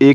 1.5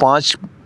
5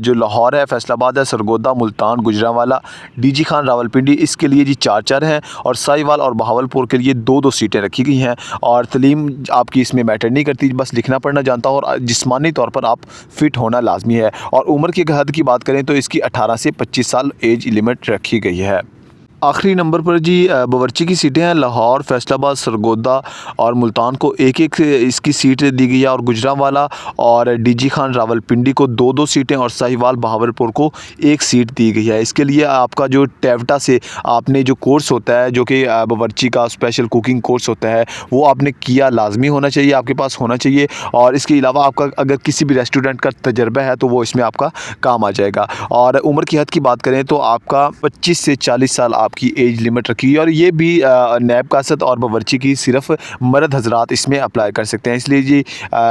जो लाहौर है, फैसल आबाद है, सरगोदा, मुल्तान, गुजरांवाला, डीजी खान, रावलपिंडी, इसके लिए जी 4-4 हैं और साहिवाल और बहावलपुर के लिए 2-2 सीटें रखी गई हैं। और तलीम आपकी इसमें मैटर नहीं करती, बस लिखना पढ़ना जानता हो और जिस्मानी तौर पर आप फिट होना लाजमी है। और उम्र की हद की बात करें तो इसकी 18 से 25 साल एज लिमिट रखी गई है। आखिरी नंबर पर जी बावर्ची की सीटें हैं। लाहौर, फैसलाबाद, सरगोदा और मुल्तान को एक एक इसकी सीट दी गई है और गुजरांवाला और डीजी खान, रावलपिंडी को 2-2 सीटें और साहिवाल, बहावलपुर को 1 सीट दी गई है। इसके लिए आपका जो टेवटा से आपने जो कोर्स होता है, जो कि बावर्ची का स्पेशल कुकिंग कोर्स होता है, वो आपने किया लाजमी होना चाहिए, आपके पास होना चाहिए। और इसके अलावा आपका अगर किसी भी रेस्टोरेंट का तजर्बा है तो वो इसमें आपका काम आ जाएगा। और उम्र की हद की बात करें तो आपका 25 से 40 साल आपकी एज लिमिट रखी है और ये भी नैब कासत और बावर्ची की सिर्फ मर्द हजरात इसमें अप्लाई कर सकते हैं। इसलिए जी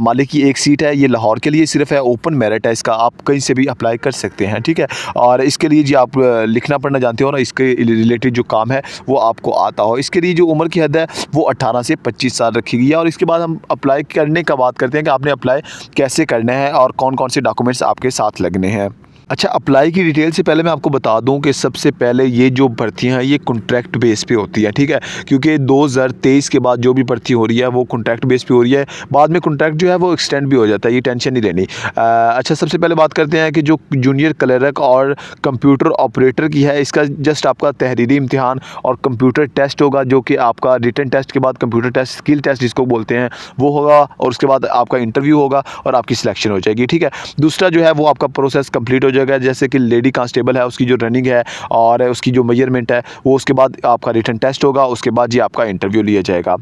मालिक की 1 सीट है, ये लाहौर के लिए सिर्फ है, ओपन मेरिट है इसका, आप कहीं से भी अप्लाई कर सकते हैं, ठीक है। और इसके लिए जी आप लिखना पढ़ना जानते हो ना, इसके रिलेटेड जो काम है वो आपको आता हो। इसके लिए जो उम्र की हद है वो 18 से 25 साल रखी गई है। और इसके बाद हम अप्लाई करने का बात करते हैं कि आपने अप्लाई कैसे करना है और कौन कौन से डॉक्यूमेंट्स आपके साथ लगने हैं। अच्छा, अप्लाई की डिटेल से पहले मैं आपको बता दूं कि सबसे पहले ये जो भर्तियां हैं ये कॉन्ट्रैक्ट बेस पे होती है, ठीक है, क्योंकि 2023 के बाद जो भी भर्ती हो रही है वो कॉन्ट्रैक्ट बेस पे हो रही है। बाद में कॉन्ट्रैक्ट जो है वो एक्सटेंड भी हो जाता है, ये टेंशन नहीं लेनी। अच्छा, सबसे पहले बात करते हैं कि जो जूनियर क्लर्क और कंप्यूटर ऑपरेटर की है, इसका जस्ट आपका तहरीरी इम्तिहान और कंप्यूटर टेस्ट होगा, जो कि आपका रिटन टेस्ट के बाद कंप्यूटर टेस्ट, स्किल टेस्ट जिसको बोलते हैं, वो होगा और उसके बाद आपका इंटरव्यू होगा और आपकी सिलेक्शन हो जाएगी, ठीक है। दूसरा जो है वो आपका प्रोसेस कंप्लीट हो जाएगा, जैसे कि लेडी कांस्टेबल है उसकी जो रनिंग है और उसकी जो मेजरमेंट है वो, उसके बाद आपका रिटन टेस्ट होगा, उसके बाद जी आपका इंटरव्यू लिया जाएगा।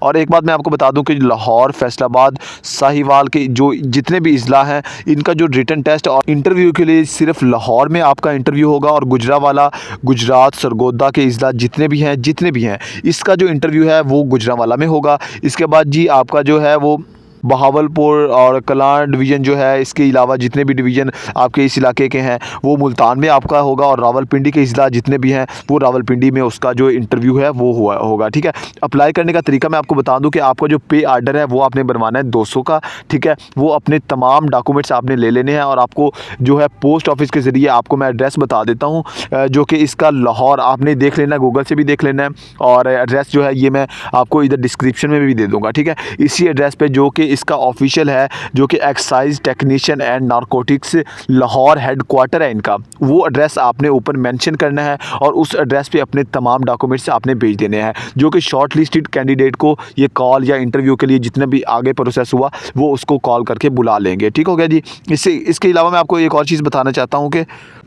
और एक बात मैं आपको बता दूं कि लाहौर, फैसलाबाद, साहिवाल के जो जितने भी अजला हैं, इनका जो रिटन टेस्ट और इंटरव्यू के लिए सिर्फ लाहौर में आपका इंटरव्यू होगा और गुजरांवाला, गुजरात, सरगोदा के अजला जितने भी हैं इसका जो इंटरव्यू है वो गुजरांवाला में होगा। इसके बाद जी आपका जो है वो बहावलपुर और कलान डिवीज़न जो है, इसके अलावा जितने भी डिवीज़न आपके इस इलाके के हैं वो मुल्तान में आपका होगा और रावलपिंडी के अजला जितने भी हैं वो रावलपिंडी में उसका जो इंटरव्यू है वो होगा, ठीक है। अप्लाई करने का तरीका मैं आपको बता दूं कि आपका जो पे आर्डर है वो आपने बनवाना है 200 का, ठीक है। वो अपने तमाम डॉक्यूमेंट्स आपने ले लेने हैं और आपको जो है पोस्ट ऑफिस के ज़रिए, आपको मैं एड्रेस बता देता हूँ, जो कि इसका लाहौर आपने देख लेना, गूगल से भी देख लेना है और एड्रेस जो है ये मैं आपको इधर डिस्क्रिप्शन में भी दे दूँगा, ठीक है। इसी एड्रेस पर जो कि इसका ऑफिशियल है, जो कि excise technician and narcotics Lahore head quarter है इनका, वो एड्रेस आपने ऊपर मेंशन करना है और उस एड्रेस पे अपने तमाम डॉक्यूमेंट्स आपने भेज देने हैं, जो कि शॉर्ट लिस्टेड कैंडिडेट को ये कॉल या इंटरव्यू के लिए जितने भी आगे प्रोसेस हुआ वो उसको कॉल करके बुला लेंगे, ठीक हो गया जी। इसके अलावा मैं आपको एक और चीज़ बताना चाहता हूँ कि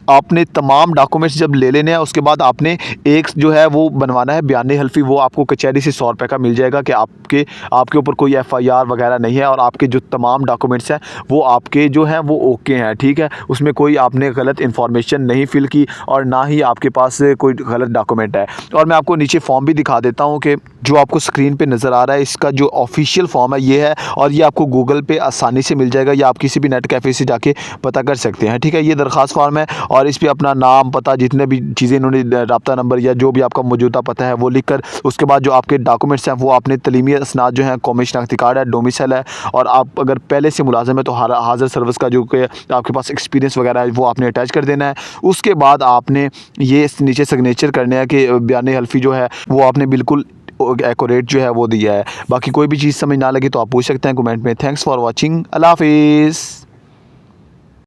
आपने तमाम डॉक्यूमेंट्स जब ले लेने हैं उसके बाद आपने एक जो है वो बनवाना है बयान हल्फी, वो आपको कचहरी से 100 रुपये का मिल जाएगा कि आपके ऊपर कोई FIR वगैरह नहीं है और आपके जो तमाम डॉक्यूमेंट्स हैं वो आपके जो हैं वो ओके हैं, ठीक है। उसमें कोई आपने गलत इन्फॉर्मेशन नहीं फिल की और ना ही आपके पास कोई गलत डॉक्यूमेंट है। और मैं आपको नीचे फॉर्म भी दिखा देता हूँ कि जो आपको स्क्रीन पे नज़र आ रहा है, इसका जो ऑफिशियल फॉर्म है ये है और ये आपको गूगल पे आसानी से मिल जाएगा या आप किसी भी नेट कैफ़े से जाके पता कर सकते हैं, ठीक है। ये दरख्वास्त फॉर्म है और इस पर अपना नाम, पता, जितने भी चीज़ें इन्होंने, राब्ता नंबर या जो भी आपका मौजूदा पता है वो लिख कर, उसके बाद जो आपके डॉक्यूमेंट्स हैं वो आपने तलीमी असनाद जो हैं, कौमी शनाख्ती कार्ड है, डोमिसाइल है और आप अगर पहले से मुलाजिम है तो हाज़िर सर्विस का जो कि आपके पास एक्सपीरियंस वगैरह है वो आपने अटैच कर देना है। उसके बाद आपने ये नीचे सिग्नेचर करने हैं कि बयान हल्फी जो है वो आपने बिल्कुल एक्यूरेट जो है वो दिया है। बाकी कोई भी चीज़ समझ ना लगे तो आप पूछ सकते हैं कमेंट में। थैंक्स फॉर वॉचिंग, अल्लाह हाफिज़।